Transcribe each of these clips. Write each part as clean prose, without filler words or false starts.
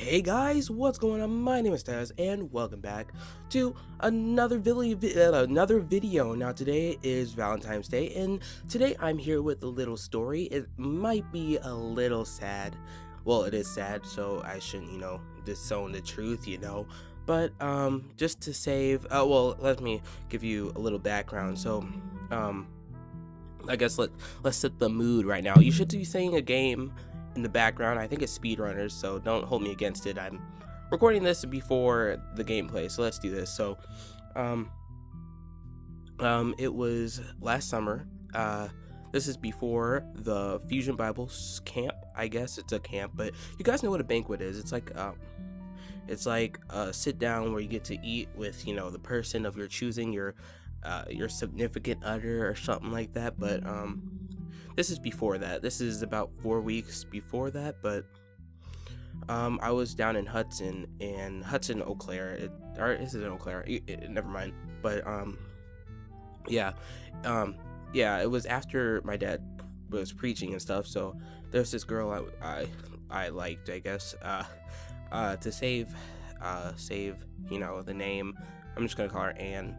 Hey guys, what's going on? My name is Taz, and welcome back to another video. Now today is Valentine's Day, and today I'm here with a little story. It might be a little sad. Well, it is sad, so I shouldn't, disown the truth, But just to save, let me give you a little background. So, um, I guess let's set the mood right now. You should be saying a game in the background. I think it's speedrunners, so don't hold me against it. I'm recording this before the gameplay, so let's do this. So, um, it was last summer. This is before the Fusion Bibles camp. I guess it's a camp, but you guys know what a banquet is. It's like a sit down where you get to eat with the person of your choosing, your significant other or something like that. But this is before that. This is about 4 weeks before that. But I was down in Hudson, Eau Claire. Or is it in Eau Claire? Never mind. But yeah, it was after my dad was preaching and stuff. So there's this girl I liked, I guess. To save the name, I'm just gonna call her Anne.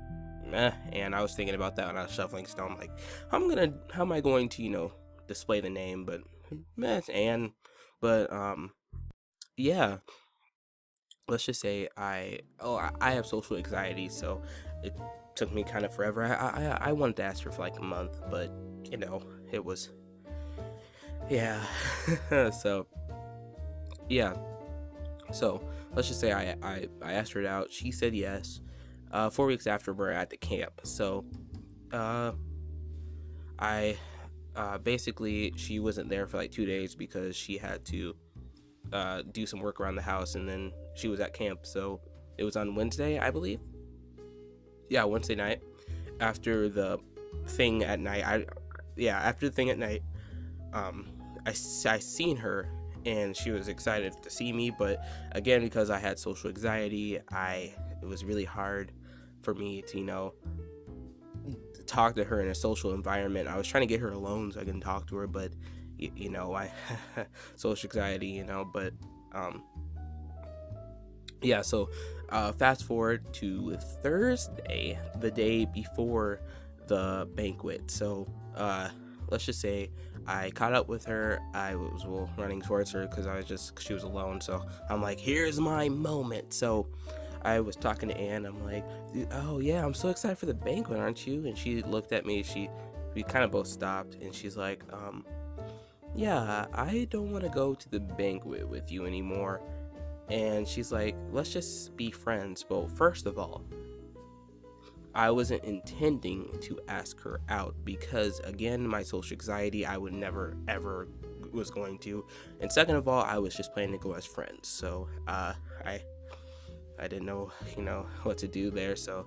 And I was thinking about that when I was shuffling stone. I'm like, how am I going to display the name? But it's Anne. But yeah, let's just say I have social anxiety, so it took me kind of forever. I wanted to ask her for like a month, but it was, yeah. So yeah, so let's just say I asked her out. She said yes. 4 weeks after, we're at the camp. So I basically, she wasn't there for like 2 days because she had to do some work around the house, and then she was at camp. So it was on Wednesday, I believe. Yeah, Wednesday night after the thing at night. After the thing at night, I seen her, and she was excited to see me. But again, because I had social anxiety, it was really hard for me to talk to her in a social environment. I was trying to get her alone so I can talk to her, but I social anxiety, but yeah. So fast forward to Thursday, the day before the banquet. So let's just say I caught up with her. I was running towards her because she was alone. So I'm like, here's my moment. So I was talking to Anne. I'm like, oh yeah, I'm so excited for the banquet, aren't you? And she looked at me. We kind of both stopped, and she's like, yeah, I don't want to go to the banquet with you anymore. And she's like, let's just be friends. Well, first of all, I wasn't intending to ask her out because, again, my social anxiety, I would never ever was going to. And second of all, I was just planning to go as friends. So I didn't know what to do there. So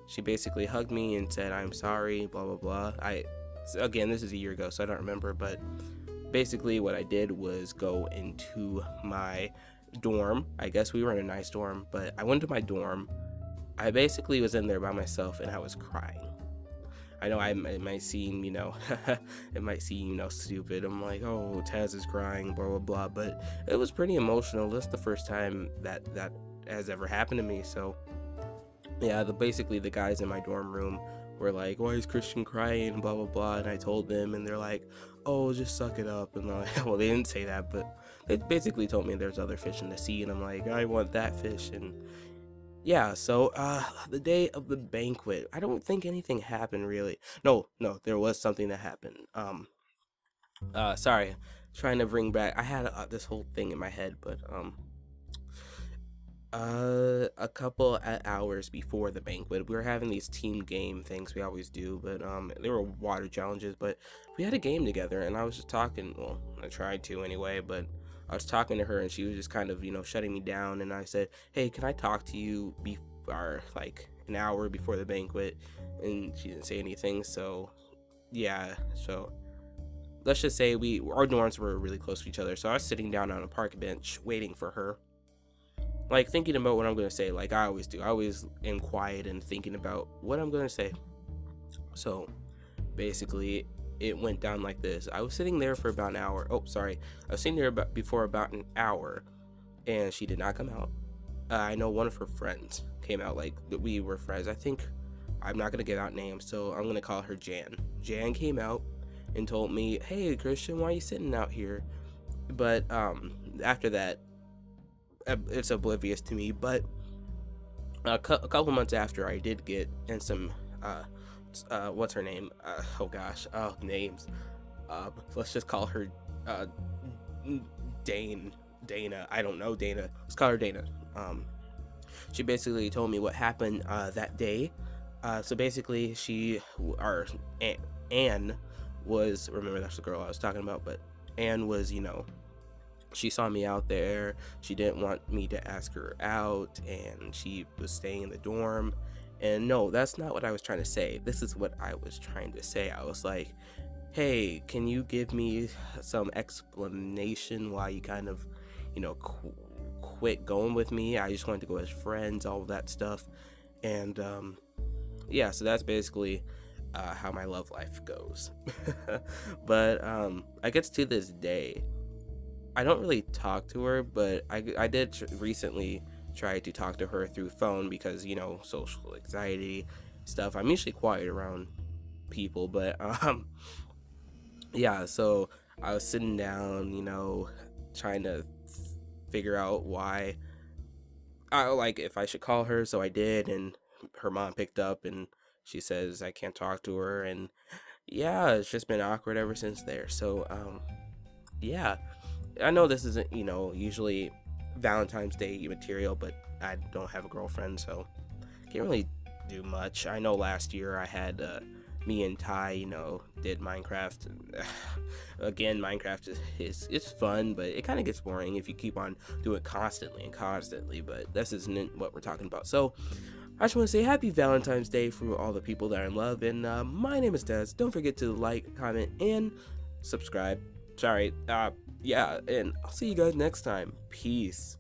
she basically hugged me and said, I'm sorry, blah blah blah. Again, this is a year ago, so I don't remember, but basically what I did was go into my dorm. I guess we were in a nice dorm, but I went to my dorm. I basically was in there by myself, and I was crying. I know it might seem, it might seem, stupid. I'm like, oh, Taz is crying, blah, blah, blah. But it was pretty emotional. That's the first time that has ever happened to me. So, yeah, basically the guys in my dorm room were like, why is Christian crying, blah, blah, blah. And I told them, and they're like, oh, just suck it up. And I'm like, well, they didn't say that, but they basically told me there's other fish in the sea. And I'm like, I want that fish. And yeah, so the day of the banquet, I don't think anything happened really. No, there was something that happened. Sorry, trying to bring back. I had this whole thing in my head, but a couple hours before the banquet, we were having these team game things we always do, but they were water challenges. But we had a game together, and I was just talking. Well, I tried to anyway, but I was talking to her, and she was just kind of, shutting me down. And I said, hey, can I talk to you before, like, an hour before the banquet? And she didn't say anything. So, yeah. So, let's just say our dorms were really close to each other. So, I was sitting down on a park bench waiting for her, like, thinking about what I'm going to say, like I always do. I always am quiet and thinking about what I'm going to say. So, basically, it went down like this. I was sitting there for about an hour. Oh, sorry. I was sitting there before about an hour, and she did not come out. I know one of her friends came out, like we were friends. I think I'm not gonna give out names, so I'm gonna call her Jan. Jan came out and told me, "Hey Christian, why are you sitting out here?" But after that, it's oblivious to me. But a couple months after, I did get in some what's her name? Oh gosh, names. Let's just call her Dana. I don't know, Dana. Let's call her Dana. She basically told me what happened that day. So basically, Anne was, remember that's the girl I was talking about, but Anne was, she saw me out there. She didn't want me to ask her out, and she was staying in the dorm. And no, that's not what I was trying to say. This is what I was trying to say. I was like, hey, can you give me some explanation why you kind of, quit going with me? I just wanted to go as friends, all of that stuff. And yeah, so that's basically how my love life goes. But I guess to this day, I don't really talk to her, but I did recently try to talk to her through phone because, social anxiety stuff. I'm usually quiet around people, but yeah, so I was sitting down, trying to figure out why if I should call her. So I did, and her mom picked up, and she says I can't talk to her, and yeah, it's just been awkward ever since there. So yeah, I know this isn't, usually Valentine's Day material, but I don't have a girlfriend, so can't really do much. I know last year I had me and Ty, did Minecraft. Again, Minecraft is fun, but it kind of gets boring if you keep on doing it constantly, but this isn't what we're talking about. So I just want to say happy Valentine's Day for all the people that are in love, and my name is Taz. Don't forget to like, comment, and subscribe. Sorry, yeah, and I'll see you guys next time. Peace.